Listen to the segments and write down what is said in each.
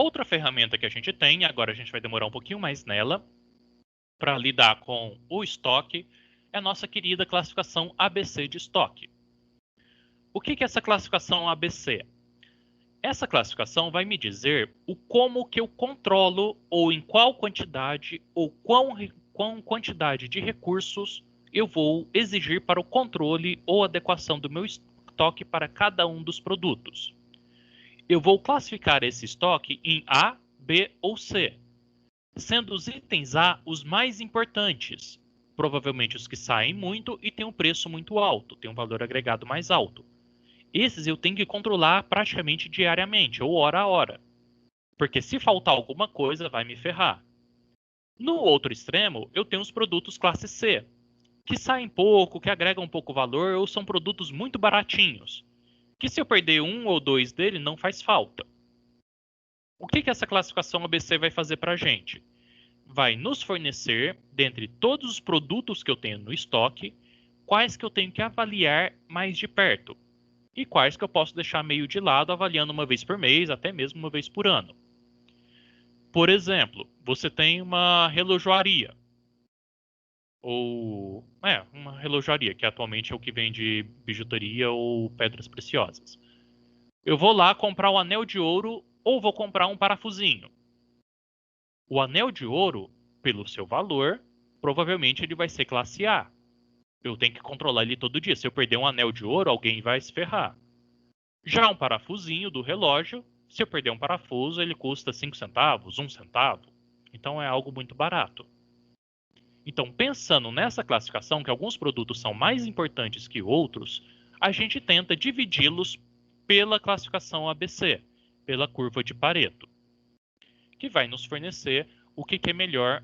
Outra ferramenta que a gente tem, agora a gente vai demorar um pouquinho mais nela, para lidar com o estoque, é a nossa querida classificação ABC de estoque. O que é essa classificação ABC? Essa classificação vai me dizer o como que eu controlo, ou em qual quantidade, ou quão quantidade de recursos eu vou exigir para o controle ou adequação do meu estoque para cada um dos produtos. Eu vou classificar esse estoque em A, B ou C, sendo os itens A os mais importantes, provavelmente os que saem muito e têm um preço muito alto, têm um valor agregado mais alto. Esses eu tenho que controlar praticamente diariamente, ou hora a hora, porque se faltar alguma coisa vai me ferrar. No outro extremo, eu tenho os produtos classe C, que saem pouco, que agregam pouco valor, ou são produtos muito baratinhos, que se eu perder um ou dois dele não faz falta. O que essa classificação ABC vai fazer para a gente? Vai nos fornecer, dentre todos os produtos que eu tenho no estoque, quais que eu tenho que avaliar mais de perto e quais que eu posso deixar meio de lado, avaliando uma vez por mês, até mesmo uma vez por ano. Por exemplo, você tem uma relojoaria, ou uma relojoaria, que atualmente é o que vende bijuteria ou pedras preciosas. Eu vou lá comprar um anel de ouro ou vou comprar um parafusinho. O anel de ouro, pelo seu valor, provavelmente ele vai ser classe A. Eu tenho que controlar ele todo dia. Se eu perder um anel de ouro, alguém vai se ferrar. Já um parafusinho do relógio, se eu perder um parafuso, ele custa 5 centavos, 1 centavo. Então é algo muito barato. Então, pensando nessa classificação, que alguns produtos são mais importantes que outros, a gente tenta dividi-los pela classificação ABC, pela curva de Pareto, que vai nos fornecer o que é melhor,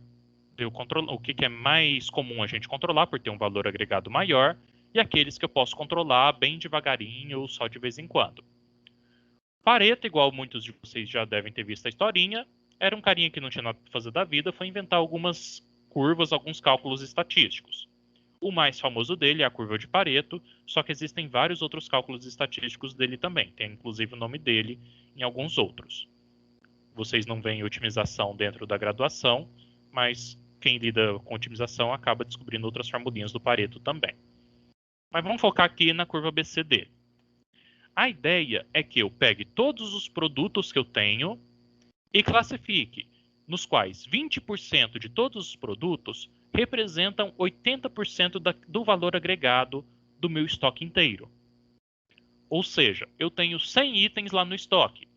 o que é mais comum a gente controlar por ter um valor agregado maior, e aqueles que eu posso controlar bem devagarinho ou só de vez em quando. Pareto, igual muitos de vocês já devem ter visto a historinha, era um carinha que não tinha nada para fazer da vida, foi inventar algumas curvas, alguns cálculos estatísticos. O mais famoso dele é a curva de Pareto, só que existem vários outros cálculos estatísticos dele também, tem inclusive o nome dele em alguns outros. Vocês não veem otimização dentro da graduação, mas quem lida com otimização acaba descobrindo outras formulinhas do Pareto também. Mas vamos focar aqui na curva BCD. A ideia é que eu pegue todos os produtos que eu tenho e classifique, nos quais 20% de todos os produtos representam 80% do valor agregado do meu estoque inteiro. Ou seja, eu tenho 100 itens lá no estoque.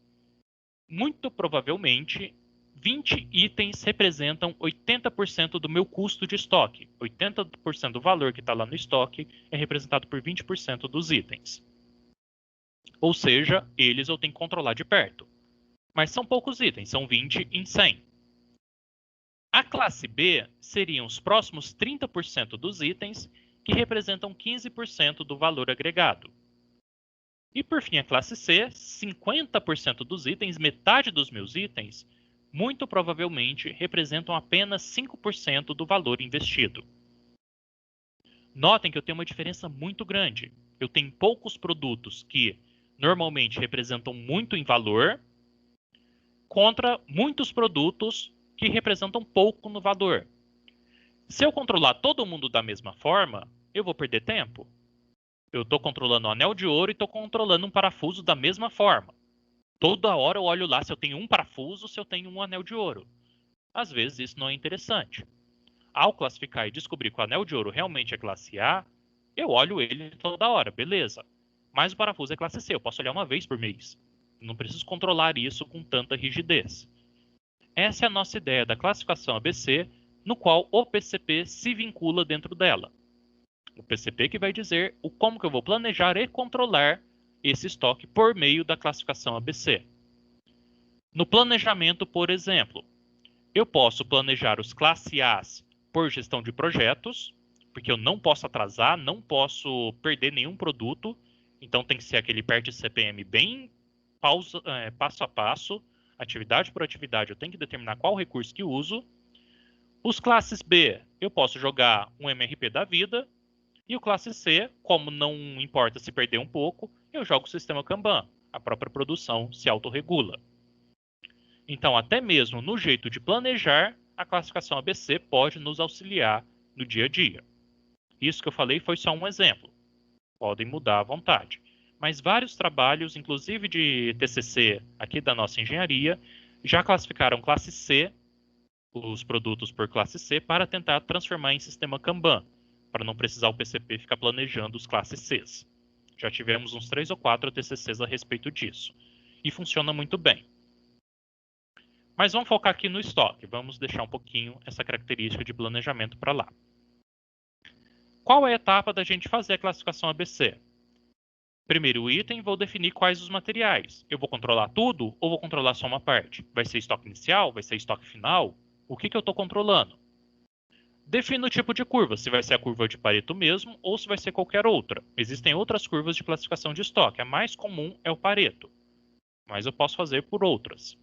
Muito provavelmente, 20 itens representam 80% do meu custo de estoque. 80% do valor que está lá no estoque é representado por 20% dos itens. Ou seja, eles eu tenho que controlar de perto. Mas são poucos itens, são 20 em 100. A classe B seriam os próximos 30% dos itens, que representam 15% do valor agregado. E por fim, a classe C, 50% dos itens, metade dos meus itens, muito provavelmente representam apenas 5% do valor investido. Notem que eu tenho uma diferença muito grande. Eu tenho poucos produtos que normalmente representam muito em valor, contra muitos produtos que representam pouco no valor. Se eu controlar todo mundo da mesma forma, eu vou perder tempo. Eu estou controlando o anel de ouro e estou controlando um parafuso da mesma forma. Toda hora eu olho lá se eu tenho um parafuso, se eu tenho um anel de ouro. Às vezes isso não é interessante. Ao classificar e descobrir que o anel de ouro realmente é classe A, eu olho ele toda hora, beleza. Mas o parafuso é classe C, eu posso olhar uma vez por mês. Não preciso controlar isso com tanta rigidez. Essa é a nossa ideia da classificação ABC, no qual o PCP se vincula dentro dela. O PCP que vai dizer o como que eu vou planejar e controlar esse estoque por meio da classificação ABC. No planejamento, por exemplo, eu posso planejar os classe As por gestão de projetos, porque eu não posso atrasar, não posso perder nenhum produto, então tem que ser aquele PERT CPM bem passo a passo, atividade por atividade, eu tenho que determinar qual recurso que uso. Os classes B, eu posso jogar um MRP da vida, e o classe C, como não importa se perder um pouco, eu jogo o sistema Kanban, a própria produção se autorregula. Então, até mesmo no jeito de planejar, a classificação ABC pode nos auxiliar no dia a dia. Isso que eu falei foi só um exemplo. Podem mudar à vontade. Mas vários trabalhos, inclusive de TCC aqui da nossa engenharia, já classificaram classe C, os produtos por classe C, para tentar transformar em sistema Kanban, para não precisar o PCP ficar planejando os classes Cs. Já tivemos uns 3 ou 4 TCCs a respeito disso. E funciona muito bem. Mas vamos focar aqui no estoque. Vamos deixar um pouquinho essa característica de planejamento para lá. Qual é a etapa da gente fazer a classificação ABC? Primeiro item, vou definir quais os materiais. Eu vou controlar tudo ou vou controlar só uma parte? Vai ser estoque inicial? Vai ser estoque final? O que eu estou controlando? Defino o tipo de curva, se vai ser a curva de Pareto mesmo ou se vai ser qualquer outra. Existem outras curvas de classificação de estoque. A mais comum é o Pareto, mas eu posso fazer por outras.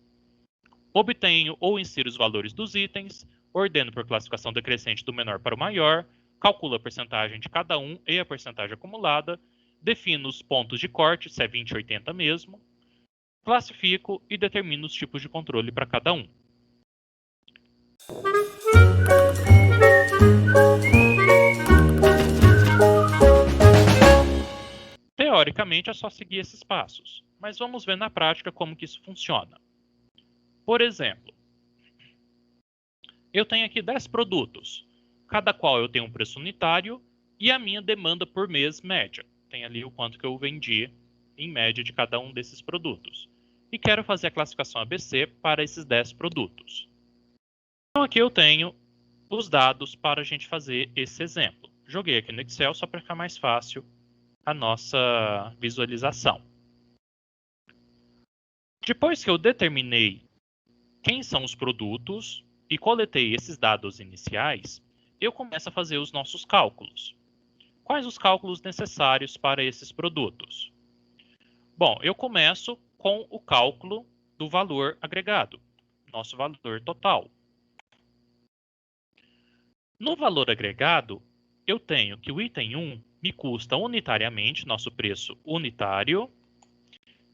Obtenho ou insiro os valores dos itens, ordeno por classificação decrescente do menor para o maior, calculo a percentagem de cada um e a porcentagem acumulada, defino os pontos de corte, se é 20 ou 80 mesmo, classifico e determino os tipos de controle para cada um. Teoricamente é só seguir esses passos, mas vamos ver na prática como que isso funciona. Por exemplo, eu tenho aqui 10 produtos, cada qual eu tenho um preço unitário e a minha demanda por mês média. Tem ali o quanto que eu vendi em média de cada um desses produtos. E quero fazer a classificação ABC para esses 10 produtos. Então aqui eu tenho os dados para a gente fazer esse exemplo. Joguei aqui no Excel só para ficar mais fácil a nossa visualização. Depois que eu determinei quem são os produtos e coletei esses dados iniciais, eu começo a fazer os nossos cálculos. Quais os cálculos necessários para esses produtos? Bom, eu começo com o cálculo do valor agregado, nosso valor total. No valor agregado, eu tenho que o item 1 me custa unitariamente, nosso preço unitário,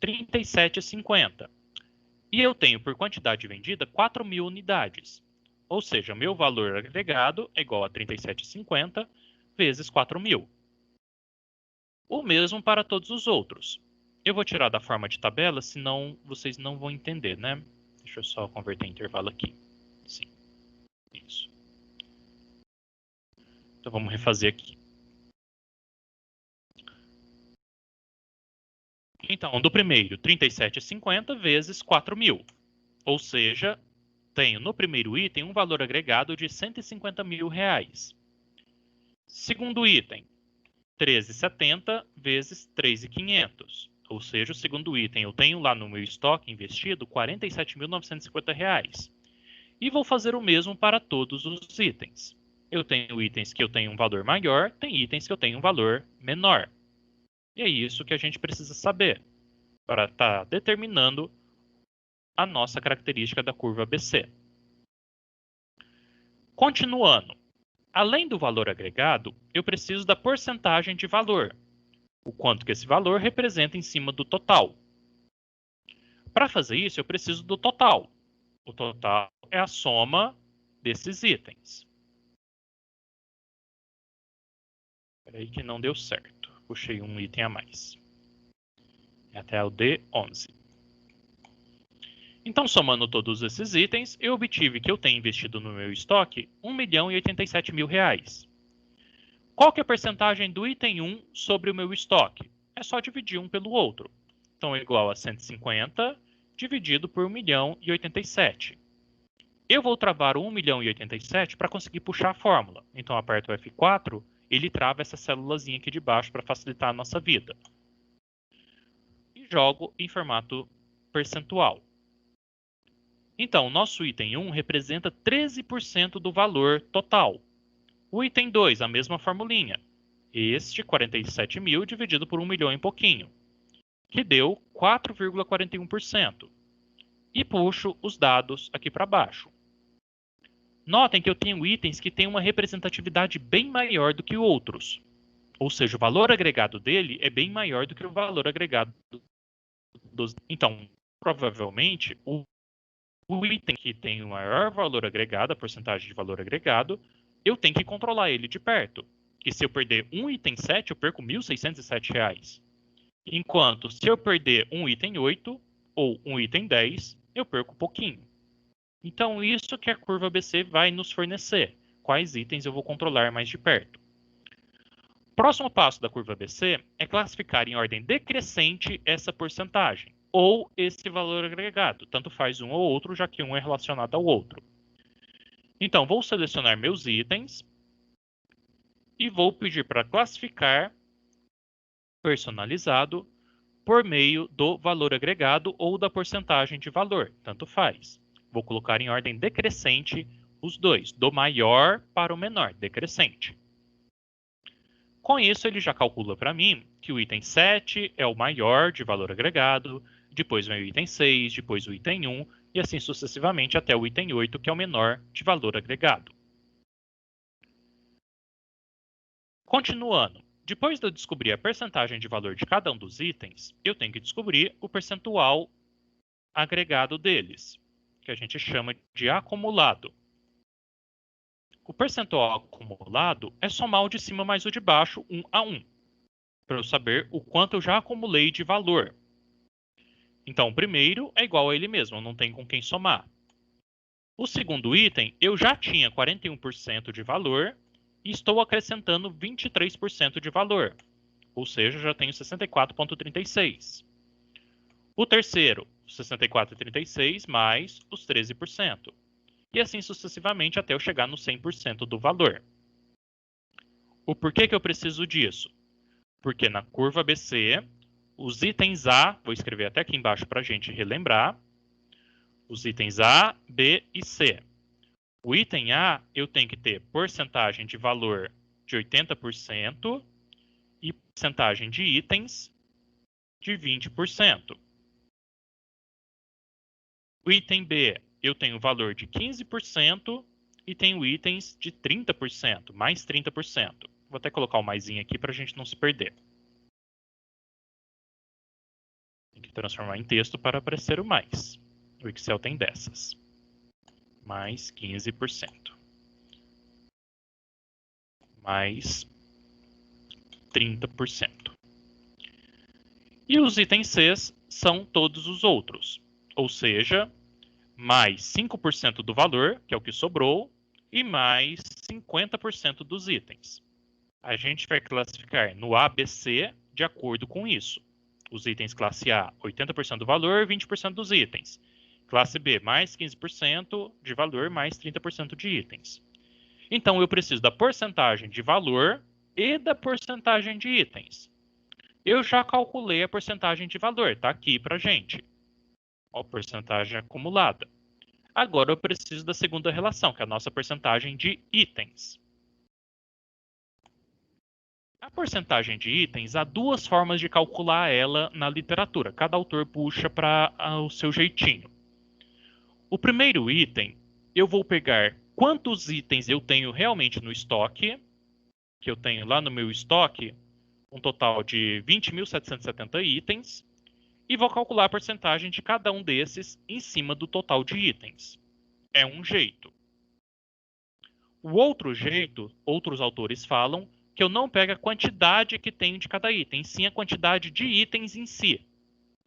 R$ 37,50. E eu tenho por quantidade vendida 4.000 unidades. Ou seja, meu valor agregado é igual a 37,50 vezes 4.000. O mesmo para todos os outros. Eu vou tirar da forma de tabela, senão vocês não vão entender, né? Deixa eu só converter intervalo aqui. Sim, isso. Então vamos refazer aqui. Então, do primeiro, 37,50 vezes 4.000. Ou seja, tenho no primeiro item um valor agregado de R$ 150.000. Segundo item, 13,70 vezes 3.500. Ou seja, o segundo item eu tenho lá no meu estoque investido R$ 47.950. E vou fazer o mesmo para todos os itens. Eu tenho itens que eu tenho um valor maior, tem itens que eu tenho um valor menor. E é isso que a gente precisa saber para estar determinando a nossa característica da curva ABC. Continuando, além do valor agregado, eu preciso da porcentagem de valor, o quanto que esse valor representa em cima do total. Para fazer isso, eu preciso do total. O total é a soma desses itens. Espera aí que não deu certo. Puxei um item a mais. Até o D11. Então, somando todos esses itens, eu obtive que eu tenho investido no meu estoque R$ 1.087.000. Qual que é a percentagem do item 1 sobre o meu estoque? É só dividir um pelo outro. Então, é igual a 150 dividido por 1.087. Eu vou travar o 1.087 para conseguir puxar a fórmula. Então, aperto o F4, ele trava essa célulazinha aqui de baixo para facilitar a nossa vida. E jogo em formato percentual. Então, nosso item 1 representa 13% do valor total. O item 2, a mesma formulinha. Este 47.000 dividido por 1 milhão e pouquinho, que deu 4,41%. E puxo os dados aqui para baixo. Notem que eu tenho itens que têm uma representatividade bem maior do que outros. Ou seja, o valor agregado dele é bem maior do que o valor agregado dos... Então, provavelmente, o O item que tem o maior valor agregado, a porcentagem de valor agregado, eu tenho que controlar ele de perto. Que se eu perder um item 7, eu perco R$ 1.607. Enquanto se eu perder um item 8 ou um item 10, eu perco pouquinho. Então, isso que a curva ABC vai nos fornecer. Quais itens eu vou controlar mais de perto. Próximo passo da curva ABC é classificar em ordem decrescente essa porcentagem, ou esse valor agregado. Tanto faz um ou outro, já que um é relacionado ao outro. Então, vou selecionar meus itens e vou pedir para classificar personalizado por meio do valor agregado ou da porcentagem de valor, tanto faz. Vou colocar em ordem decrescente os dois, do maior para o menor, decrescente. Com isso, ele já calcula para mim que o item 7 é o maior de valor agregado, depois vem o item 6, depois o item 1, e assim sucessivamente até o item 8, que é o menor de valor agregado. Continuando, depois de eu descobrir a percentagem de valor de cada um dos itens, eu tenho que descobrir o percentual agregado deles, que a gente chama de acumulado. O percentual acumulado é somar o de cima mais o de baixo, 1 a 1, para eu saber o quanto eu já acumulei de valor. Então, o primeiro é igual a ele mesmo, não tem com quem somar. O segundo item, eu já tinha 41% de valor e estou acrescentando 23% de valor, ou seja, já tenho 64,36. O terceiro, 64,36 mais os 13%. E assim sucessivamente até eu chegar no 100% do valor. O porquê que eu preciso disso? Porque na curva ABC, os itens A, vou escrever até aqui embaixo para a gente relembrar, os itens A, B e C. O item A, eu tenho que ter porcentagem de valor de 80% e porcentagem de itens de 20%. O item B, eu tenho valor de 15% e tenho itens de 30%, mais 30%. Vou até colocar o maisinho aqui para a gente não se perder. Tem que transformar em texto para aparecer o mais. O Excel tem dessas. Mais 15%. Mais 30%. E os itens C são todos os outros. Ou seja, mais 5% do valor, que é o que sobrou, e mais 50% dos itens. A gente vai classificar no ABC de acordo com isso. Os itens classe A, 80% do valor, 20% dos itens. Classe B, mais 15% de valor, mais 30% de itens. Então, eu preciso da porcentagem de valor e da porcentagem de itens. Eu já calculei a porcentagem de valor, está aqui para a gente. A porcentagem acumulada. Agora eu preciso da segunda relação, que é a nossa porcentagem de itens. A porcentagem de itens, há duas formas de calcular ela na literatura. Cada autor puxa para o seu jeitinho. O primeiro item, eu vou pegar quantos itens eu tenho realmente no estoque, que eu tenho lá no meu estoque, um total de 20.770 itens, e vou calcular a porcentagem de cada um desses em cima do total de itens. É um jeito. O outro jeito, outros autores falam, que eu não pego a quantidade que tenho de cada item, sim a quantidade de itens em si.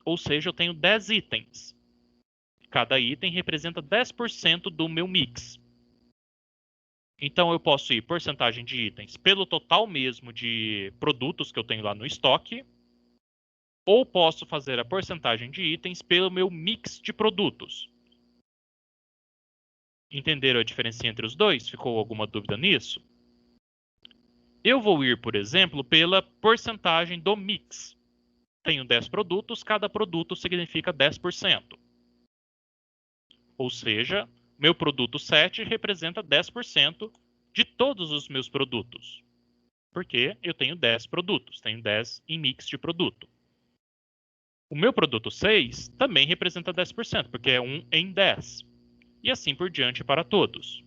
Ou seja, eu tenho 10 itens. Cada item representa 10% do meu mix. Então, eu posso ir porcentagem de itens pelo total mesmo de produtos que eu tenho lá no estoque, ou posso fazer a porcentagem de itens pelo meu mix de produtos. Entenderam a diferença entre os dois? Ficou alguma dúvida nisso? Eu vou ir, por exemplo, pela porcentagem do mix. Tenho 10 produtos, cada produto significa 10%. Ou seja, meu produto 7 representa 10% de todos os meus produtos. Porque eu tenho 10 produtos, tenho 10 em mix de produto. O meu produto 6 também representa 10%, porque é 1 em 10. E assim por diante para todos.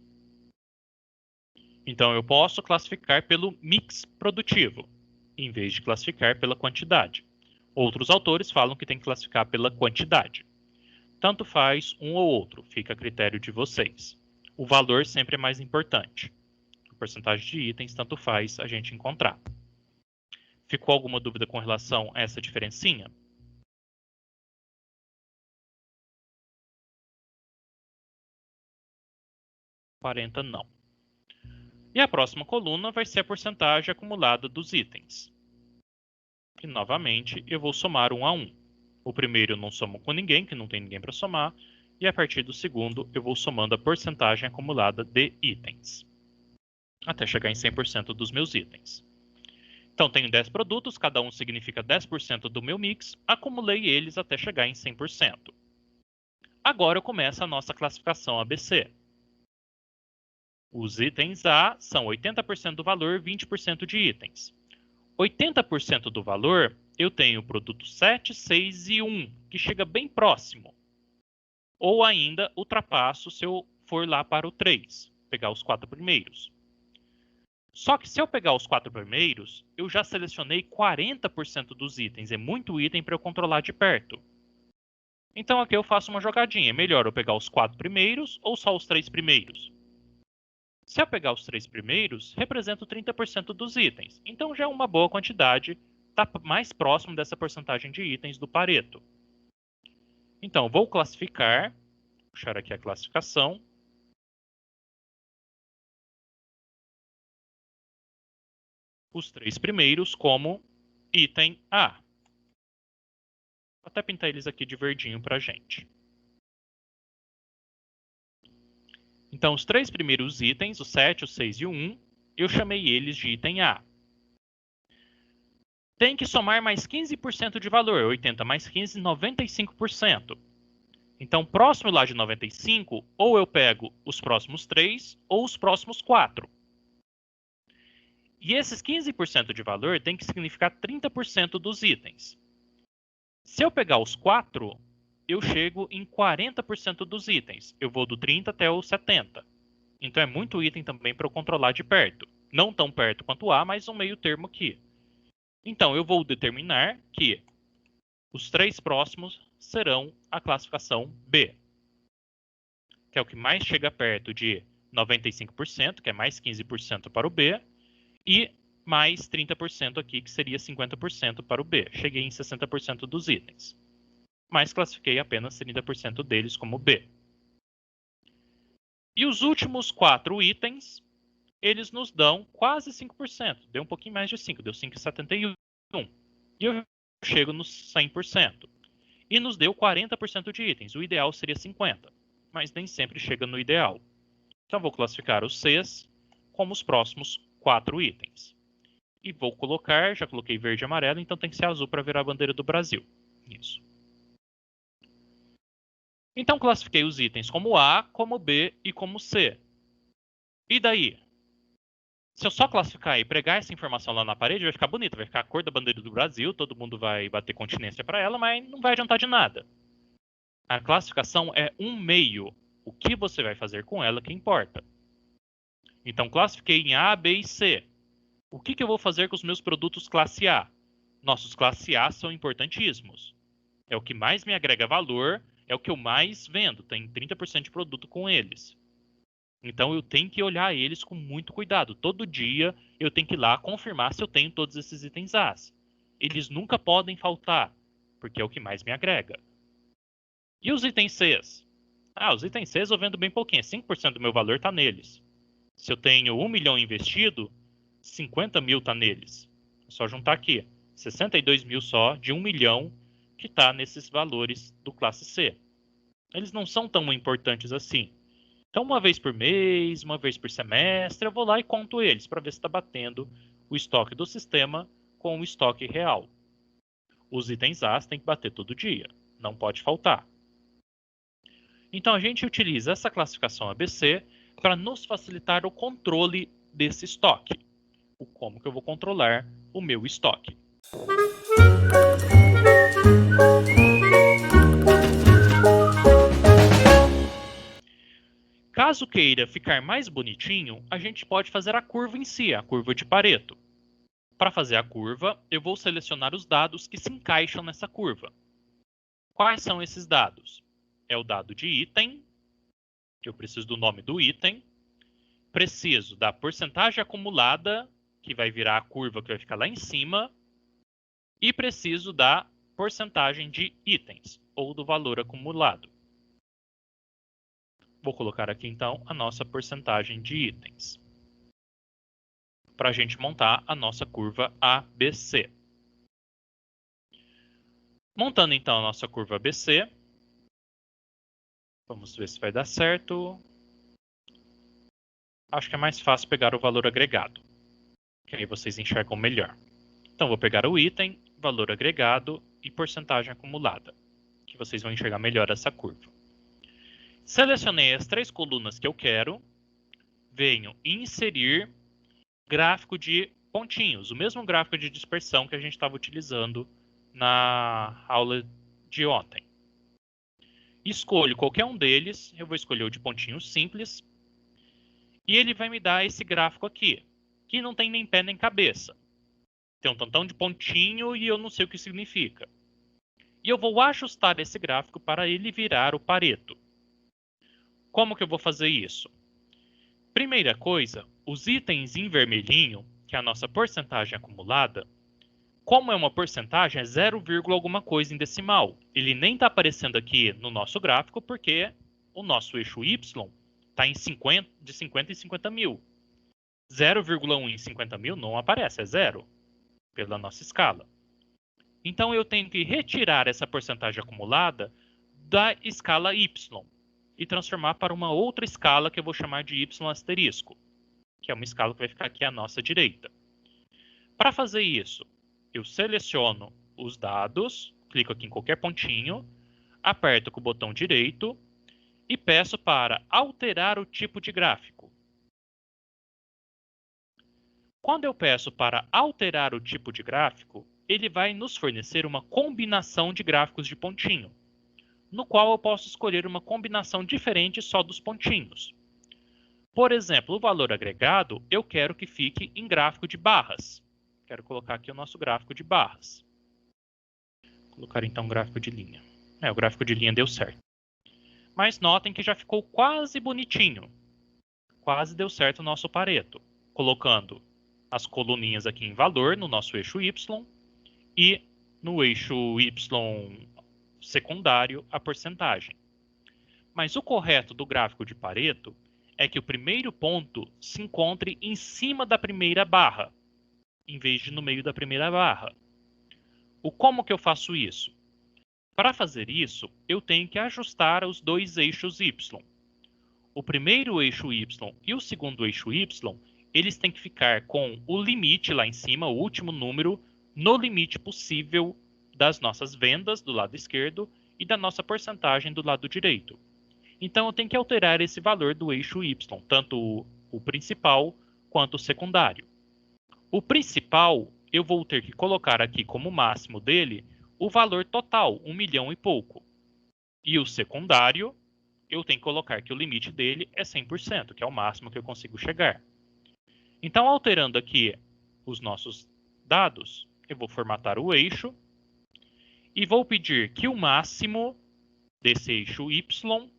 Então, eu posso classificar pelo mix produtivo, em vez de classificar pela quantidade. Outros autores falam que tem que classificar pela quantidade. Tanto faz um ou outro, fica a critério de vocês. O valor sempre é mais importante. A porcentagem de itens, tanto faz a gente encontrar. Ficou alguma dúvida com relação a essa diferencinha? $40 não. E a próxima coluna vai ser a porcentagem acumulada dos itens. E novamente eu vou somar 1 a 1. O primeiro eu não somo com ninguém, que não tem ninguém para somar. E a partir do segundo eu vou somando a porcentagem acumulada de itens. Até chegar em 100% dos meus itens. Então tenho 10 produtos, cada um significa 10% do meu mix. Acumulei eles até chegar em 100%. Agora começa a nossa classificação ABC. Os itens A são 80% do valor, 20% de itens. 80% do valor, eu tenho o produto 7, 6 e 1, que chega bem próximo. Ou ainda ultrapasso se eu for lá para o 3, pegar os 4 primeiros. Só que se eu pegar os 4 primeiros, eu já selecionei 40% dos itens. É muito item para eu controlar de perto. Então aqui eu faço uma jogadinha. É melhor eu pegar os 4 primeiros ou só os 3 primeiros? Se eu pegar os 3 primeiros, representa 30% dos itens. Então já é uma boa quantidade, está mais próximo dessa porcentagem de itens do Pareto. Então vou classificar, vou puxar aqui a classificação. Os 3 primeiros como item A. Vou até pintar eles aqui de verdinho para a gente. Então, os 3 primeiros itens, o 7, o 6 e o 1, eu chamei eles de item A. Tem que somar mais 15% de valor. 80 mais 15, 95%. Então, próximo lá de 95, ou eu pego os próximos 3 ou os próximos 4. E esses 15% de valor tem que significar 30% dos itens. Se eu pegar os 4, eu chego em 40% dos itens. Eu vou do 30 até o 70. Então é muito item também para eu controlar de perto. Não tão perto quanto A, mas um meio termo aqui. Então eu vou determinar que os 3 próximos serão a classificação B, que é o que mais chega perto de 95%, que é mais 15% para o B, e mais 30% aqui, que seria 50% para o B. Cheguei em 60% dos itens. Mas classifiquei apenas 30% deles como B. E os últimos 4 itens, eles nos dão quase 5%. Deu um pouquinho mais de 5, deu 5,71. E eu chego nos 100%. E nos deu 40% de itens. O ideal seria 50%, mas nem sempre chega no ideal. Então vou classificar os Cs como os próximos 4 itens. E vou colocar, já coloquei verde e amarelo, então tem que ser azul para virar a bandeira do Brasil. Isso. Então classifiquei os itens como A, como B e como C. E daí? Se eu só classificar e pregar essa informação lá na parede, vai ficar bonito, vai ficar a cor da bandeira do Brasil, todo mundo vai bater continência para ela, mas não vai adiantar de nada. A classificação é um meio. O que você vai fazer com ela que importa. Então classifiquei em A, B e C. O que eu vou fazer com os meus produtos classe A? Nossos classe A são importantíssimos. É o que mais me agrega valor, é o que eu mais vendo. Tem 30% de produto com eles. Então eu tenho que olhar eles com muito cuidado. Todo dia eu tenho que ir lá confirmar se eu tenho todos esses itens A. Eles nunca podem faltar, porque é o que mais me agrega. E os itens Cs? Os itens Cs eu vendo bem pouquinho. 5% do meu valor está neles. Se eu tenho 1 milhão investido, 50 mil está neles. É só juntar aqui. 62 mil só de 1 milhão que está nesses valores do classe C. Eles não são tão importantes assim. Então, uma vez por mês, uma vez por semestre, eu vou lá e conto eles para ver se está batendo o estoque do sistema com o estoque real. Os itens A tem que bater todo dia, não pode faltar. Então, a gente utiliza essa classificação ABC para nos facilitar o controle desse estoque. Como que eu vou controlar o meu estoque. Caso queira ficar mais bonitinho, a gente pode fazer a curva em si, a curva de Pareto. Para fazer a curva, eu vou selecionar os dados que se encaixam nessa curva. Quais são esses dados? é o dado de item, que eu preciso do nome do item. Preciso da porcentagem acumulada, que vai virar a curva que vai ficar lá em cima. E preciso da porcentagem de itens, ou do valor acumulado. Vou colocar aqui, então, a nossa porcentagem de itens, para a gente montar a nossa curva ABC. Montando, então, a nossa curva ABC, vamos ver se vai dar certo. Acho que é mais fácil pegar o valor agregado, que aí vocês enxergam melhor. Então, vou pegar o item, valor agregado e porcentagem acumulada, que vocês vão enxergar melhor essa curva. Selecionei as 3 colunas que eu quero, venho inserir gráfico de pontinhos, o mesmo gráfico de dispersão que a gente estava utilizando na aula de ontem. Escolho qualquer um deles, eu vou escolher o de pontinhos simples, e ele vai me dar esse gráfico aqui, que não tem nem pé nem cabeça. Tem um tantão de pontinho e eu não sei o que significa. E eu vou ajustar esse gráfico para ele virar o Pareto. Como que eu vou fazer isso? Primeira coisa, os itens em vermelhinho, que é a nossa porcentagem acumulada, como é uma porcentagem, é 0, alguma coisa em decimal. Ele nem está aparecendo aqui no nosso gráfico porque o nosso eixo Y está de 50 em 50 mil. 0,1 em 50 mil não aparece, é 0, pela nossa escala. Então eu tenho que retirar essa porcentagem acumulada da escala Y e transformar para uma outra escala que eu vou chamar de Y asterisco, que é uma escala que vai ficar aqui à nossa direita. Para fazer isso, eu seleciono os dados, clico aqui em qualquer pontinho, aperto com o botão direito e peço para alterar o tipo de gráfico. Quando eu peço para alterar o tipo de gráfico, ele vai nos fornecer uma combinação de gráficos de pontinho, no qual eu posso escolher uma combinação diferente só dos pontinhos. Por exemplo, o valor agregado, eu quero que fique em gráfico de barras. Quero colocar aqui o nosso gráfico de barras. Vou colocar então um gráfico de linha. O gráfico de linha deu certo. Mas notem que já ficou quase bonitinho. Quase deu certo o nosso Pareto. Colocando as coluninhas aqui em valor no nosso eixo Y e no eixo Y secundário a porcentagem. Mas o correto do gráfico de Pareto é que o primeiro ponto se encontre em cima da primeira barra, em vez de no meio da primeira barra. Como que eu faço isso? Para fazer isso, eu tenho que ajustar os dois eixos Y. O primeiro eixo Y e o segundo eixo Y, eles têm que ficar com o limite lá em cima, o último número, no limite possível das nossas vendas do lado esquerdo e da nossa porcentagem do lado direito. Então eu tenho que alterar esse valor do eixo Y, tanto o principal quanto o secundário. O principal, eu vou ter que colocar aqui como máximo dele o valor total, 1 milhão e pouco. E o secundário, eu tenho que colocar que o limite dele é 100%, que é o máximo que eu consigo chegar. Então, alterando aqui os nossos dados, eu vou formatar o eixo e vou pedir que o máximo desse eixo Y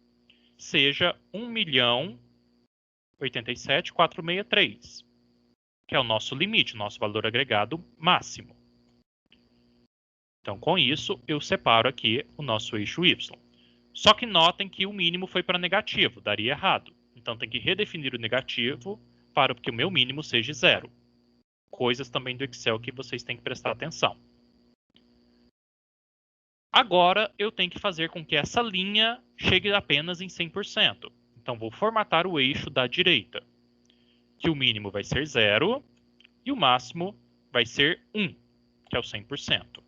seja 1.087.463, que é o nosso limite, o nosso valor agregado máximo. Então, com isso, eu separo aqui o nosso eixo Y. Só que notem que o mínimo foi para negativo, daria errado. Então, tem que redefinir o negativo para que o meu mínimo seja 0. Coisas também do Excel que vocês têm que prestar atenção. Agora, eu tenho que fazer com que essa linha chegue apenas em 100%. Então, vou formatar o eixo da direita, que o mínimo vai ser 0 e o máximo vai ser 1, que é o 100%.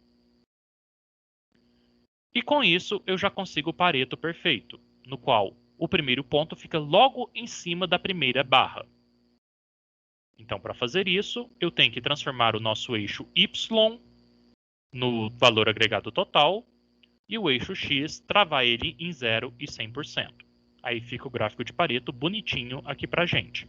E com isso, eu já consigo o Pareto perfeito, no qual o primeiro ponto fica logo em cima da primeira barra. Então, para fazer isso, eu tenho que transformar o nosso eixo Y no valor agregado total e o eixo X, travar ele em 0 e 100%. Aí fica o gráfico de Pareto bonitinho aqui para a gente.